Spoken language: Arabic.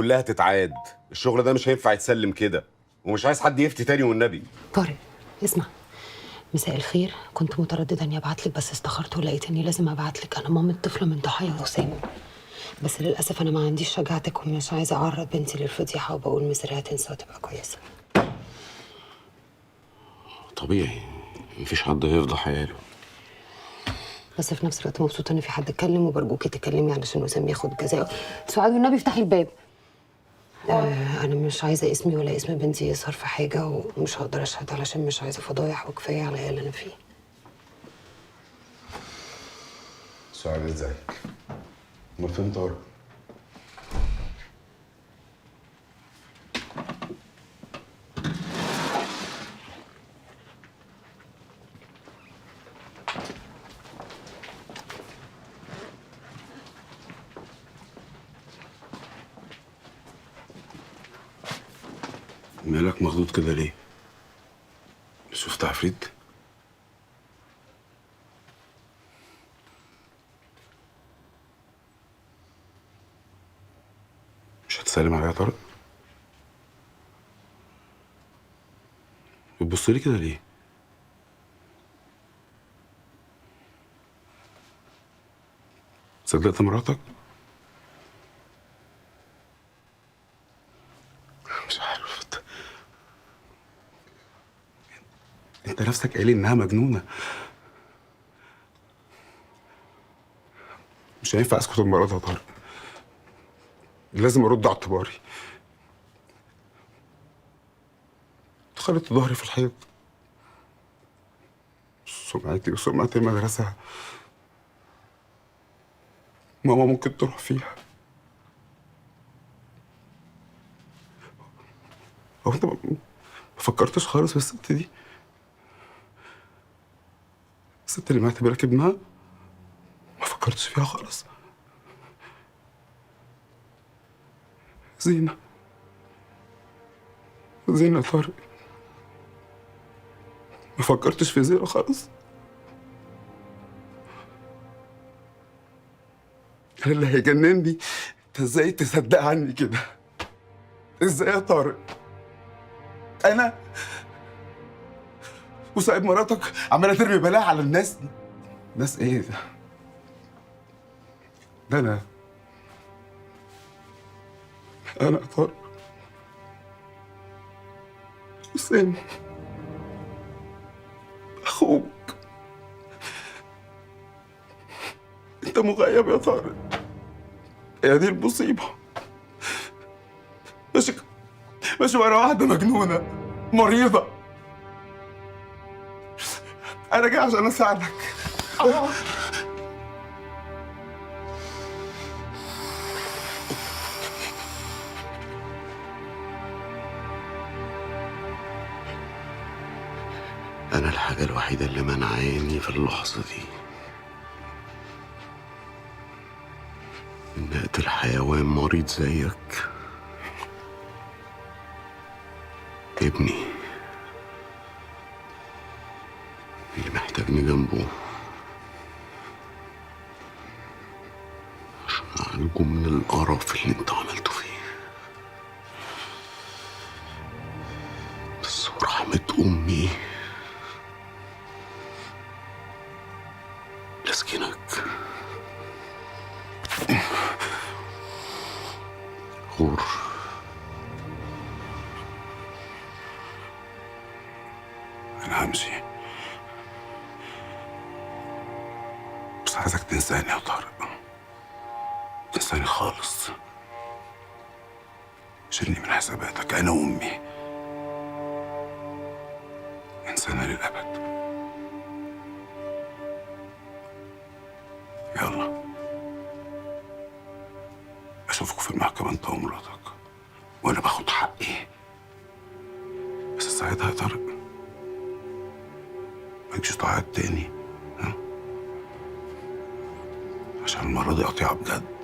كلها تتعاد. الشغل ده مش هينفع يتسلم كده، ومش عايز حد يفتي تاني والنبي. طارق اسمع، مساء الخير. كنت متردده اني ابعت لك بس استخرت ولقيت اني لازم ابعت لك. انا مامة طفله من ضحايا وسام، بس للاسف انا ما عنديش شجاعتك ومش عايزه اعرض بنتي للفضيحه، وبقول مصري هتنسى وتبقى كويسه. طبيعي، مفيش حد هيفضح عياله. بس في نفس الوقت مبسوطه ان في حد اتكلم، وبرجوكي تكلمي علشان وسام ياخد جزاءه. سعاد والنبي افتحي الباب. انا مش عايزه اسمي ولا اسم بنتي يظهر في حاجه، ومش هقدر اشهد علشان مش عايزه فضايح، وكفايه عليا اللي انا فيه. سعاد ازيك؟ امال فين طارق؟ مالك مخضوض كده ليه؟ شفت عفريت؟ مش هتسلم عليا يا طارق؟ بتبص لي كده ليه؟ صدقت مراتك؟ مش عارف. انت نفسك قايل انها مجنونه. مش هينفع اسكت المرة يا طارق، لازم ارد على اعتباري. دخلت ظهري في الحيط، سمعتي وسمعة المدرسة ماما ممكن تروح فيها. هو انت ما فكرتش خالص في الست دي؟ الست اللي معتبرك ابنها، ما فكرتش فيها خالص. زينة، زينة يا طارق، ما فكرتش في زينة خالص. انا اللي هيجنني انت ازاي تصدق عني كده؟ ازاي يا طارق؟ انا وسايب مراتك عماله ترمي بلاها على الناس. ناس ايه ده؟ ده انا يا طارق حسين اخوك. انت مغيب يا طارق، هي دي المصيبه. ماشي، ماشي ورا واحده مجنونه مريضه. انا جاي عشان اساعدك. أنا الحاجة الوحيدة اللي منعاني في اللحظة دي إن أقتل حيوان مريض زيك، ابني اللي محتاجني جنبه عشان أعالجه من القرف اللي أنت عملته فيه. بس ورحمة أمي لسكنك. غور. أنا همشي، بس عايزك تنساني يا طارق، تنساني خالص. شيلني من حساباتك أنا وأمي، انسانا للأبد. يلا أشوفك في المحكمة أنت ومراتك، وأنا باخد حقي. بس ساعتها يا طارق مالكش تعاد تاني، ها؟ عشان المرة دي قطيعة بجد.